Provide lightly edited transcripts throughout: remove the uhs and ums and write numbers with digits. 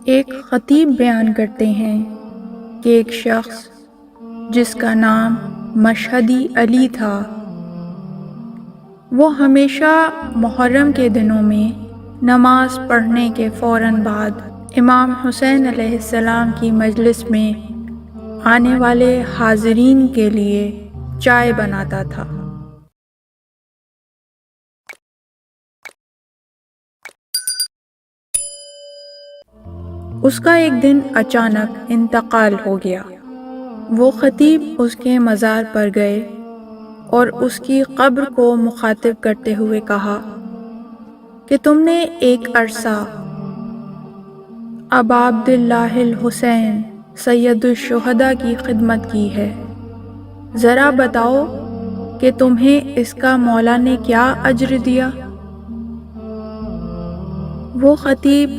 ایک خطیب بیان کرتے ہیں کہ ایک شخص جس کا نام مشہدی علی تھا، وہ ہمیشہ محرم کے دنوں میں نماز پڑھنے کے فوراً بعد امام حسین علیہ السلام کی مجلس میں آنے والے حاضرین کے لیے چائے بناتا تھا۔ اس کا ایک دن اچانک انتقال ہو گیا۔ وہ خطیب اس کے مزار پر گئے اور اس کی قبر کو مخاطب کرتے ہوئے کہا کہ تم نے ایک عرصہ ابا عبداللہ الحسین سید الشہداء کی خدمت کی ہے، ذرا بتاؤ کہ تمہیں اس کا مولا نے کیا اجر دیا؟ وہ خطیب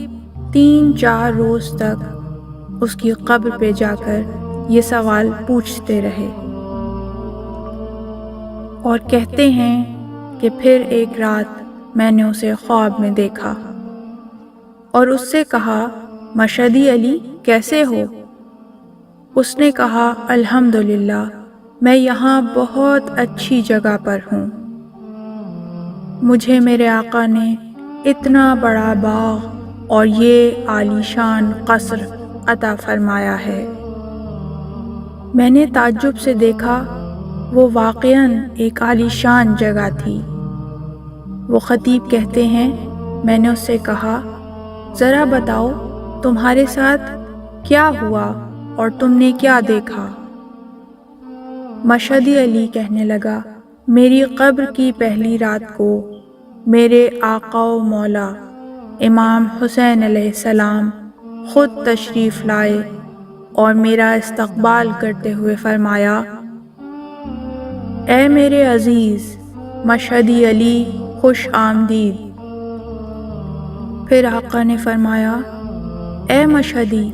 3-4 روز تک اس کی قبر پہ جا کر یہ سوال پوچھتے رہے، اور کہتے ہیں کہ پھر ایک رات میں نے اسے خواب میں دیکھا اور اس سے کہا، مشہدی علی کیسے ہو؟ اس نے کہا، الحمدللہ میں یہاں بہت اچھی جگہ پر ہوں، مجھے میرے آقا نے اتنا بڑا باغ اور یہ عالیشان قصر عطا فرمایا ہے۔ میں نے تعجب سے دیکھا، وہ واقعاً ایک عالیشان جگہ تھی۔ وہ خطیب کہتے ہیں، میں نے اس سے کہا، ذرا بتاؤ تمہارے ساتھ کیا ہوا اور تم نے کیا دیکھا؟ مشہدی علی کہنے لگا، میری قبر کی پہلی رات کو میرے آقا و مولا امام حسین علیہ السلام خود تشریف لائے اور میرا استقبال کرتے ہوئے فرمایا، اے میرے عزیز مشہدی علی، خوش آمدید۔ پھر آقا نے فرمایا، اے مشہدی،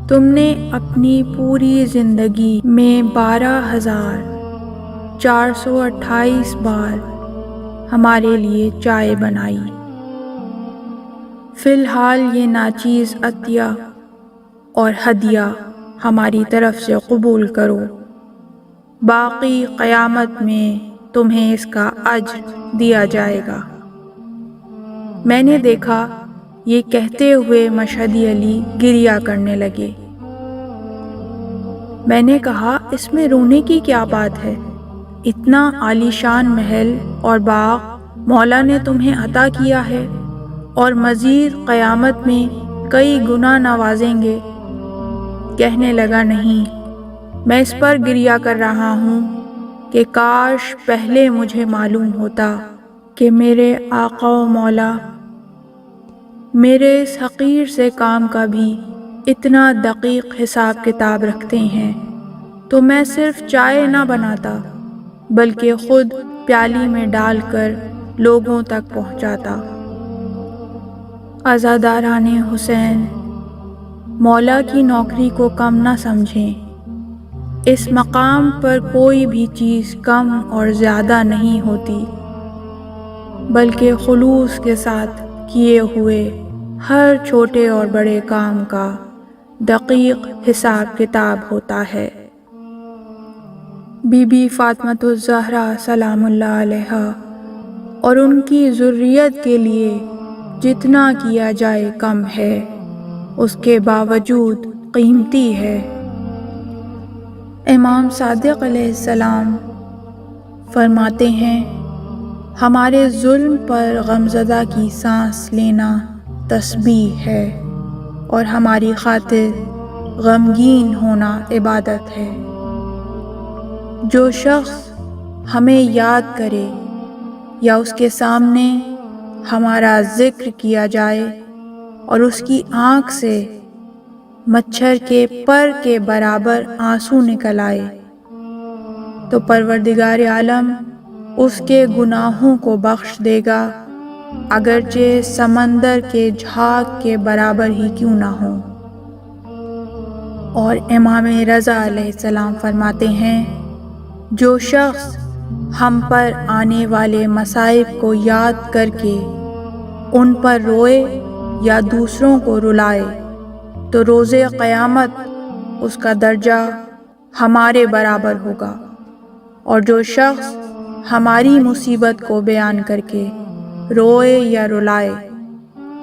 تم نے اپنی پوری زندگی میں 12,428 بار ہمارے لیے چائے بنائی، فی الحال یہ ناچیز عطیہ اور ہدیہ ہماری طرف سے قبول کرو، باقی قیامت میں تمہیں اس کا اجر دیا جائے گا۔ میں نے دیکھا، یہ کہتے ہوئے مشہدی علی گریہ کرنے لگے۔ میں نے کہا، اس میں رونے کی کیا بات ہے؟ اتنا عالیشان محل اور باغ مولا نے تمہیں عطا کیا ہے، اور مزید قیامت میں کئی گنا نوازیں گے۔ کہنے لگا، نہیں، میں اس پر گریہ کر رہا ہوں کہ کاش پہلے مجھے معلوم ہوتا کہ میرے آقا و مولا میرے اس حقیر سے کام کا بھی اتنا دقیق حساب کتاب رکھتے ہیں تو میں صرف چائے نہ بناتا بلکہ خود پیالی میں ڈال کر لوگوں تک پہنچاتا۔ عزاداران حسین، مولا کی نوکری کو کم نہ سمجھیں، اس مقام پر کوئی بھی چیز کم اور زیادہ نہیں ہوتی، بلکہ خلوص کے ساتھ کیے ہوئے ہر چھوٹے اور بڑے کام کا دقیق حساب کتاب ہوتا ہے۔ بی بی فاطمۃ الزہرا سلام اللہ علیہا اور ان کی ذریت کے لیے جتنا کیا جائے کم ہے، اس کے باوجود قیمتی ہے۔ امام صادق علیہ السلام فرماتے ہیں، ہمارے ظلم پر غمزدہ کی سانس لینا تسبیح ہے، اور ہماری خاطر غمگین ہونا عبادت ہے۔ جو شخص ہمیں یاد کرے یا اس کے سامنے ہمارا ذکر کیا جائے اور اس کی آنکھ سے مچھر کے پر کے برابر آنسو نکل آئے تو پروردگار عالم اس کے گناہوں کو بخش دے گا، اگرچہ سمندر کے جھاگ کے برابر ہی کیوں نہ ہو۔ اور امام رضا علیہ السلام فرماتے ہیں، جو شخص ہم پر آنے والے مصائب کو یاد کر کے ان پر روئے یا دوسروں کو رلائے تو روز قیامت اس کا درجہ ہمارے برابر ہوگا، اور جو شخص ہماری مصیبت کو بیان کر کے روئے یا رلائے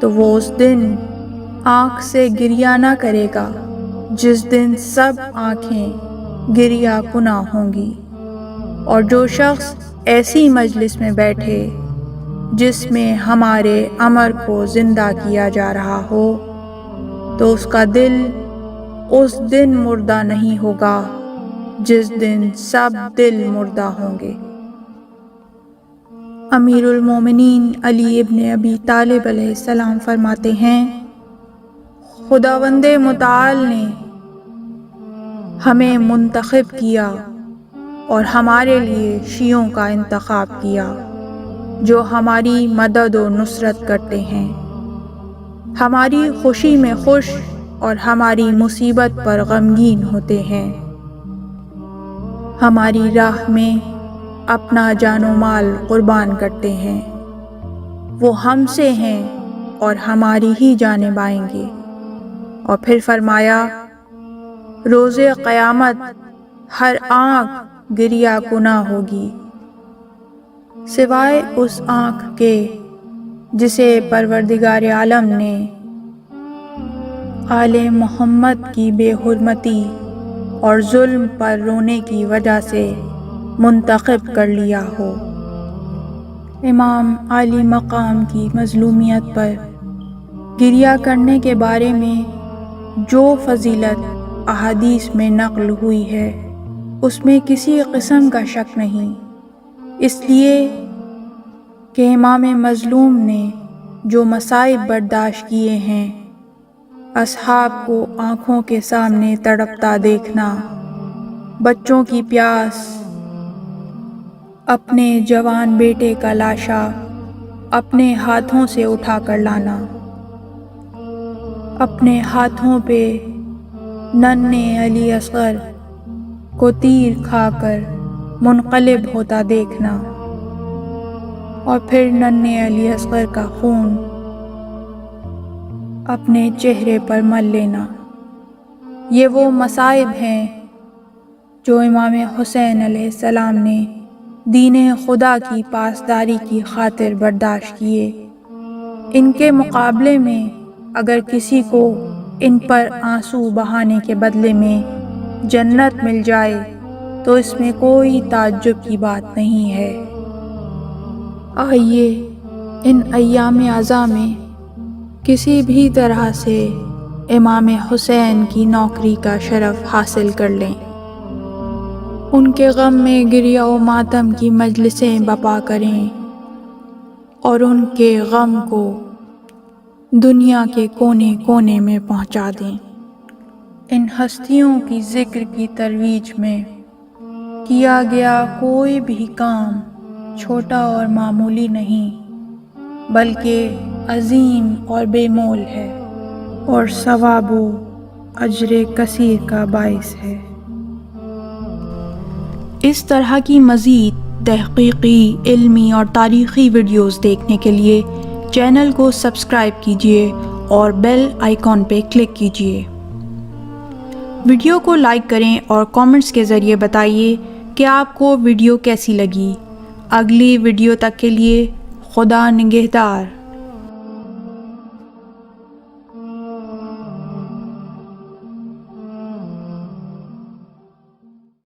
تو وہ اس دن آنکھ سے گریہ نہ کرے گا جس دن سب آنکھیں گریہ کناں ہوں گی۔ اور جو شخص ایسی مجلس میں بیٹھے جس میں ہمارے امر کو زندہ کیا جا رہا ہو تو اس کا دل اس دن مردہ نہیں ہوگا جس دن سب دل مردہ ہوں گے۔ امیر المومنین علی ابن ابی طالب علیہ السلام فرماتے ہیں، خداوند متعال نے ہمیں منتخب کیا اور ہمارے لیے شیعوں کا انتخاب کیا جو ہماری مدد و نصرت کرتے ہیں، ہماری خوشی میں خوش اور ہماری مصیبت پر غمگین ہوتے ہیں، ہماری راہ میں اپنا جان و مال قربان کرتے ہیں، وہ ہم سے ہیں اور ہماری ہی جانب آئیں گے۔ اور پھر فرمایا، روز قیامت ہر آنکھ گریہ کناں ہوگی سوائے اس آنکھ کے جسے پروردگار عالم نے آل محمد کی بے حرمتی اور ظلم پر رونے کی وجہ سے منتخب کر لیا ہو۔ امام عالی مقام کی مظلومیت پر گریہ کرنے کے بارے میں جو فضیلت احادیث میں نقل ہوئی ہے اس میں کسی قسم کا شک نہیں، اس لیے کہ امام مظلوم نے جو مصائب برداشت کیے ہیں، اصحاب کو آنکھوں کے سامنے تڑپتا دیکھنا، بچوں کی پیاس، اپنے جوان بیٹے کا لاشا اپنے ہاتھوں سے اٹھا کر لانا، اپنے ہاتھوں پہ ننھے علی اصغر کو تیر کھا کر منقلب ہوتا دیکھنا، اور پھر ننھے علی اصغر کا خون اپنے چہرے پر مل لینا، یہ وہ مصائب ہیں جو امام حسین علیہ السلام نے دین خدا کی پاسداری کی خاطر برداشت کیے۔ ان کے مقابلے میں اگر کسی کو ان پر آنسو بہانے کے بدلے میں جنت مل جائے تو اس میں کوئی تعجب کی بات نہیں ہے۔ آئیے ان ایام عزا میں کسی بھی طرح سے امام حسین کی نوکری کا شرف حاصل کر لیں، ان کے غم میں گریہ و ماتم کی مجلسیں برپا کریں اور ان کے غم کو دنیا کے کونے کونے میں پہنچا دیں۔ ان ہستیوں کی ذکر کی ترویج میں کیا گیا کوئی بھی کام چھوٹا اور معمولی نہیں بلکہ عظیم اور بے مول ہے اور ثواب و اجر کثیر کا باعث ہے۔ اس طرح کی مزید تحقیقی، علمی اور تاریخی ویڈیوز دیکھنے کے لیے چینل کو سبسکرائب کیجیے اور بیل آئیکن پہ کلک کیجیے۔ ویڈیو کو لائک کریں اور کامنٹس کے ذریعے بتائیے کہ آپ کو ویڈیو کیسی لگی۔ اگلی ویڈیو تک کے لیے خدا نگہدار۔